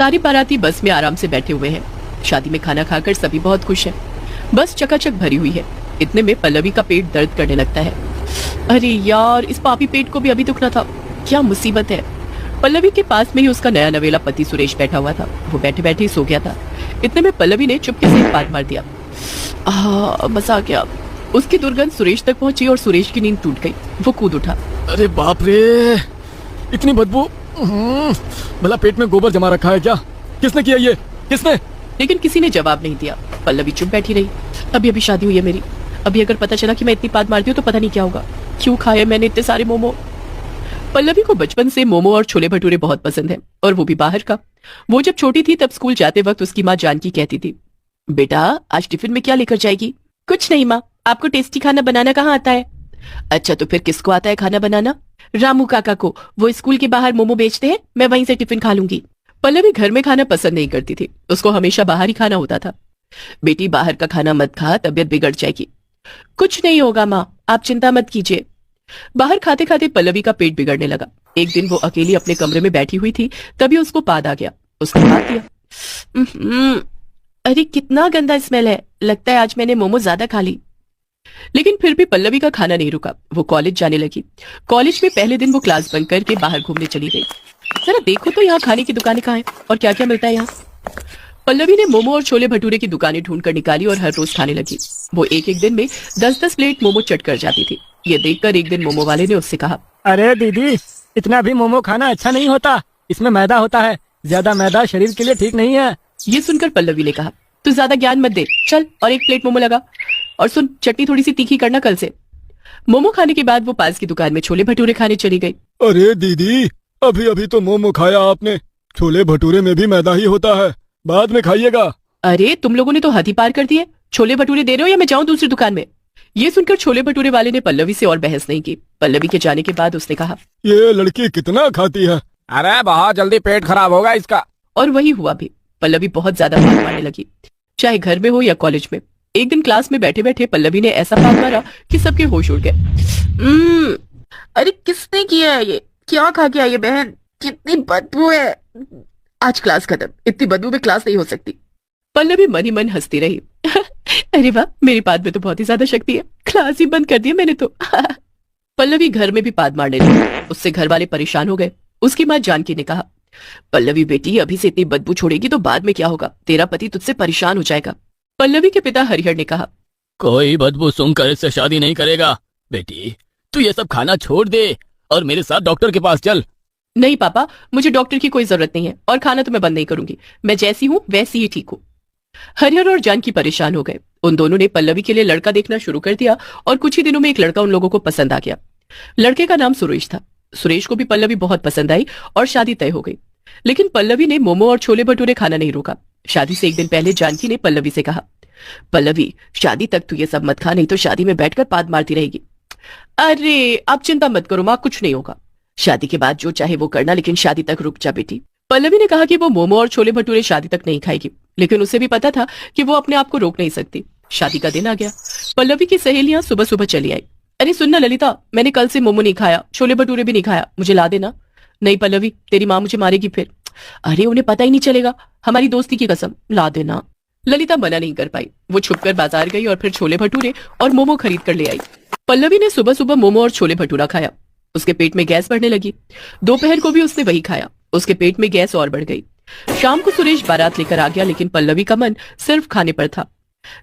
सारी बाराती बस में आराम से बैठे हुए हैं। शादी में खाना खाकर सभी बहुत खुश हैं। बस चकाचक भरी हुई है। इतने में पल्लवी का पेट दर्द करने लगता है। अरे यार, इस पापी पेट को भी अभी दुखना था। क्या मुसीबत है। पल्लवी के पास में ही उसका नया नवेला पति सुरेश बैठा हुआ था। वो बैठे बैठे ही सो गया था। इतने में पल्लवी ने चुपके से एक बात मार दिया। बस आ गया। उसकी दुर्गंध सुरेश तक पहुंची और सुरेश की नींद टूट गई। वो कूद उठा। अरे बाप रे, इतनी बदबू। भला पेट में गोबर जमा रखा है क्या? किसने किया ये? किसने? लेकिन किसी ने जवाब नहीं दिया। पल्लवी चुप बैठी रही। अभी अभी शादी हुई है मेरी। अभी अगर पता चला कि मैं इतनी बात मारती हूँ तो पता नहीं क्या होगा। क्यों खाए मैंने इतने सारे मोमो। पल्लवी को बचपन से मोमो और छोले भटूरे बहुत पसंद है, और वो भी बाहर का। वो जब छोटी थी तब स्कूल जाते वक्त उसकी माँ जानकी कहती थी, बेटा आज टिफिन में क्या लेकर जाएगी? कुछ नहीं माँ, आपको टेस्टी खाना बनाना कहाँ आता है? अच्छा तो फिर किसको आता है खाना बनाना? रामू काका को। वो स्कूल के बाहर मोमो बेचते हैं, मैं वहीं से टिफिन खा लूंगी। पल्लवी घर में खाना पसंद नहीं करती थी। उसको हमेशा बाहर ही खाना होता था। बेटी बाहर का खाना मत खा, तबीयत बिगड़ जाएगी। कुछ नहीं होगा माँ, आप चिंता मत कीजिए। बाहर खाते खाते पल्लवी का पेट बिगड़ने लगा। एक दिन वो अकेली अपने कमरे में बैठी हुई थी, तभी उसको पाद आ गया। उसने हाथ दिया। अरे कितना गंदा स्मेल है। लगता है आज मैंने मोमो ज्यादा खा ली। लेकिन फिर भी पल्लवी का खाना नहीं रुका। वो कॉलेज जाने लगी। कॉलेज में पहले दिन वो क्लास बंक करके बाहर घूमने चली गई। जरा देखो तो यहाँ खाने की दुकानें कहाँ हैं और क्या क्या मिलता है यहाँ। पल्लवी ने मोमो और छोले भटूरे की दुकानें ढूंढकर निकाली और हर रोज खाने लगी। वो एक एक दिन में 10-10 प्लेट मोमो चट कर जाती थी। ये देखकर एक दिन मोमो वाले ने उससे कहा, अरे दीदी, इतना भी मोमो खाना अच्छा नहीं होता। इसमें मैदा होता है। ज्यादा मैदा शरीर के लिए ठीक नहीं है। ये सुनकर पल्लवी ने कहा, तू ज्यादा ज्ञान मत दे, चल और एक प्लेट मोमो लगा। और सुन, चटनी थोड़ी सी तीखी करना कल से। मोमो खाने के बाद वो पास की दुकान में छोले भटूरे खाने चली गई। अरे दीदी, अभी अभी तो मोमो खाया आपने। छोले भटूरे में भी मैदा ही होता है, बाद में खाइएगा। अरे तुम लोगों ने तो हद ही पार कर दिए। छोले भटूरे दे रहे हो या मैं जाऊं दूसरी दुकान में? ये सुनकर छोले भटूरे वाले ने पल्लवी से और बहस नहीं की। पल्लवी के जाने के बाद उसने कहा, ये लड़की कितना खाती है। अरे बहुत जल्दी पेट खराब होगा इसका। और वही हुआ भी। पल्लवी बहुत ज्यादा पाद मारने लगी, चाहे घर में हो या कॉलेज में। एक दिन क्लास में बैठे बैठे पल्लवी ने ऐसा पाद मारा कि सबके होश उड़ गए। अरे किसने किया है ये? क्या खा के आई है बहन? कितनी बदबू है। आज क्लास खत्म। इतनी बदबू में क्लास नहीं हो सकती। पल्लवी मन ही मन हंसती रही। अरे वाह, मेरी पाद में तो बहुत ही ज्यादा शक्ति है। क्लास ही बंद कर दिया मैंने तो। पल्लवी घर में भी पाद मारने लगी। उससे घर वाले परेशान हो गए। उसकी माँ जानकी ने कहा, पल्लवी बेटी, अभी से इतनी बदबू छोड़ेगी तो बाद में क्या होगा? तेरा पति तुझसे परेशान हो जाएगा। पल्लवी के पिता हरिहर ने कहा, कोई बदबू सुनकर इससे शादी नहीं करेगा। बेटी तू ये सब खाना छोड़ दे और मेरे साथ डॉक्टर के पास चल। नहीं पापा, मुझे डॉक्टर की कोई जरूरत नहीं है और खाना तो मैं बंद नहीं करूंगी। मैं जैसी हूँ वैसी ही ठीक हूँ। हरिहर और जानकी परेशान हो गए। उन दोनों ने पल्लवी के लिए लड़का देखना शुरू कर दिया और कुछ ही दिनों में एक लड़का उन लोगों को पसंद आ गया। लड़के का नाम सुरेश था। सुरेश को भी पल्लवी बहुत पसंद आई और शादी तय हो गई। लेकिन पल्लवी ने मोमो और छोले भटूरे खाना नहीं रोका। शादी से एक दिन पहले जानकी ने पल्लवी से कहा, पल्लवी शादी तक तू ये सब मत खा, नहीं तो शादी में बैठकर पाद मारती रहेगी। अरे आप चिंता मत करो माँ, कुछ नहीं होगा। शादी के बाद जो चाहे वो करना, लेकिन शादी तक रुक जा बेटी। पल्लवी ने कहा कि वो मोमो और छोले भटूरे शादी तक नहीं खाएगी, लेकिन उसे भी पता था कि वो अपने आप को रोक नहीं सकती। शादी का दिन आ गया। पल्लवी की सहेलियां सुबह सुबह चली आई। अरे सुनना ललिता, मैंने कल से मोमो नहीं खाया, छोले भटूरे भी नहीं खाया, मुझे ला देना। नहीं पल्लवी, तेरी माँ मुझे मारेगी फिर। अरे उन्हें पता ही नहीं चलेगा, हमारी दोस्ती की कसम, ला देना। ललिता मना नहीं कर पाई। वो छुपकर बाजार गई और फिर छोले भटूरे और मोमो खरीद कर ले आई। पल्लवी ने सुबह सुबह मोमो और छोले भटूरा खाया। उसके पेट में गैस बढ़ने लगी। दोपहर को भी उसने वही खाया। उसके पेट में गैस और बढ़ गई। शाम को सुरेश बारात लेकर आ गया, लेकिन पल्लवी का मन सिर्फ खाने पर था।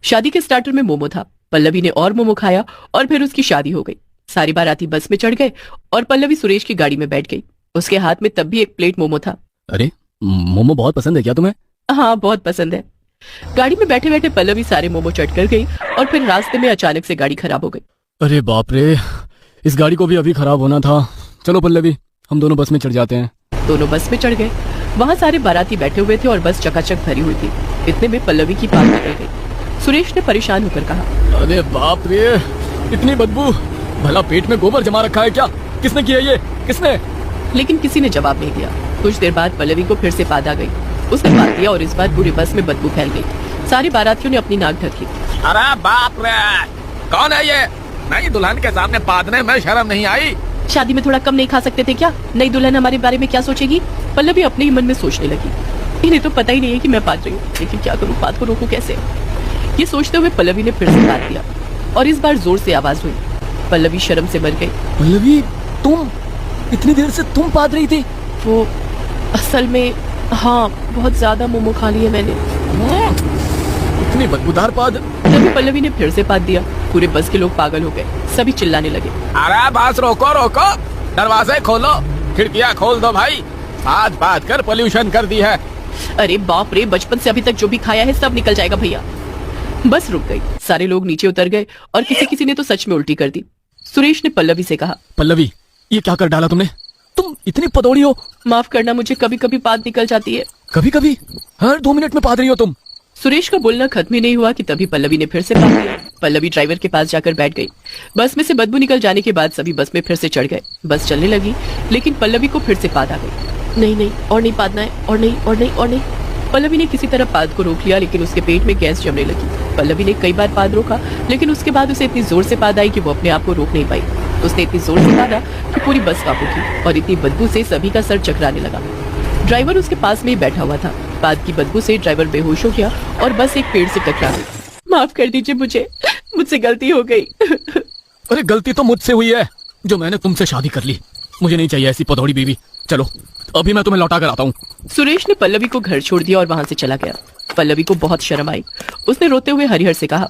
शादी के स्टार्टर में मोमो था। पल्लवी ने और मोमो खाया और फिर उसकी शादी हो गई। सारी बाराती बस में चढ़ गए और पल्लवी सुरेश की गाड़ी में बैठ गई। उसके हाथ में तब भी एक प्लेट मोमो था। अरे मोमो बहुत पसंद है क्या तुम्हें? हाँ बहुत पसंद है। गाड़ी में बैठे बैठे पल्लवी सारे मोमो चट कर गई और फिर रास्ते में अचानक से गाड़ी खराब हो गई। अरे बाप रे, इस गाड़ी को भी अभी खराब होना था। चलो पल्लवी, हम दोनों बस में चढ़ जाते हैं। दोनों बस में चढ़ गए। वहाँ सारे बाराती बैठे हुए थे और बस चकाचक भरी हुई थी। इतने में पल्लवी की पाद निकल गई। सुरेश ने परेशान होकर कहा, अरे बाप रे, इतनी बदबू। भला पेट में गोबर जमा रखा है क्या? किसने किया ये? किसने? लेकिन किसी ने जवाब नहीं दिया। कुछ देर बाद पल्लवी को फिर से पाद आ गई। उसने पाद दिया और इस बार पूरी बस में बदबू फैल गई। सारी बारातियों ने अपनी नाक ढकी। अरे बाप रे, कौन है ये? नई दुल्हन के सामने पादने में शर्म नहीं आई? शादी में थोड़ा कम नहीं खा सकते थे क्या? नई दुल्हन हमारे बारे में क्या सोचेगी? पल्लवी अपने ही मन में सोचने लगी। इन्हें तो पता ही नहीं है कि मैं पाद रही हूँ, लेकिन क्या करूँ, पाद को रोकूं कैसे? ये सोचते हुए पल्लवी ने फिर से पाद दिया और इस बार जोर से आवाज हुई। पल्लवी शर्म से मर गई। पल्लवी, तुम इतनी देर से तुम पाद रही थी? वो असल में, हाँ, बहुत ज्यादा मोमो खा लिए मैंने। इतनी बदबूदार पाद। तभी पल्लवी ने फिर से पाद दिया। पूरे बस के लोग पागल हो गए, सभी चिल्लाने लगे। अरे बस रोको रोको, दरवाजे खोलो, खिड़कियाँ खोल दो भाई, आज बात कर पोल्यूशन कर दी है। अरे बाप रे, बचपन से अभी तक जो भी खाया है सब निकल जाएगा भैया। बस रुक गई, सारे लोग नीचे उतर गए और किसी किसी ने तो सच में उल्टी कर दी। सुरेश ने पल्लवी से कहा, पल्लवी, ये क्या कर डाला तुमने? तुम इतनी पदौड़ी हो। माफ करना, मुझे कभी कभी पाद निकल जाती है। कभी कभी? हर 2 मिनट में पाद रही हो तुम। सुरेश का बोलना खत्म ही नहीं हुआ कि तभी पल्लवी ने फिर से पाद दिया। पल्लवी ड्राइवर के पास जाकर बैठ गई। बस में से बदबू निकल जाने के बाद सभी बस में फिर से चढ़ गए। बस चलने लगी, लेकिन पल्लवी को फिर से पाद आ गई। नहीं नहीं, और नहीं पादना है, और नहीं और नहीं और नहीं। पल्लवी ने किसी तरह पाद को रोक लिया, लेकिन उसके पेट में गैस जमने लगी। पल्लवी ने कई बार पाद रोका, लेकिन उसके बाद उसे इतनी जोर से पाद आई कि वो अपने आप को रोक नहीं पाई। उसने इतनी जोर से पादा कि पूरी बस काबू की और इतनी बदबू से सभी का सर चकराने लगा। ड्राइवर उसके पास में ही बैठा हुआ था। पाद की बदबू से ड्राइवर बेहोश हो गया और बस एक पेड़ से टकरा गई। माफ कर दीजिए, मुझसे गलती हो गई। अरे गलती तो मुझसे हुई है, जो मैंने तुमसे शादी कर ली। मुझे नहीं चाहिए ऐसी पदौड़ी बीवी। चलो, अभी मैं तुम्हें लौटा कर आता हूँ। सुरेश ने पल्लवी को घर छोड़ दिया और वहां से चला गया। पल्लवी को बहुत शर्म आई। उसने रोते हुए हरिहर से कहा,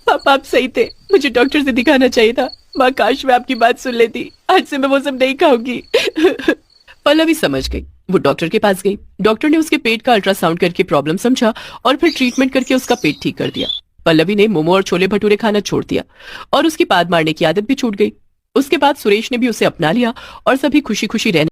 पापा आप सही थे, मुझे डॉक्टर से दिखाना चाहिए था। माँ, काश मैं आपकी बात सुन लेती, आज से मैं वो सब नहीं खाऊंगी। पल्लवी समझ गई। वो डॉक्टर के पास गई। डॉक्टर ने उसके पेट का अल्ट्रासाउंड करके प्रॉब्लम समझा और फिर ट्रीटमेंट करके उसका पेट ठीक कर दिया। पल्लवी ने मोमो और छोले भटूरे खाना छोड़ दिया और उसकी पाद मारने की आदत भी छूट गई। उसके बाद सुरेश ने भी उसे अपना लिया और सभी खुशी खुशी रहने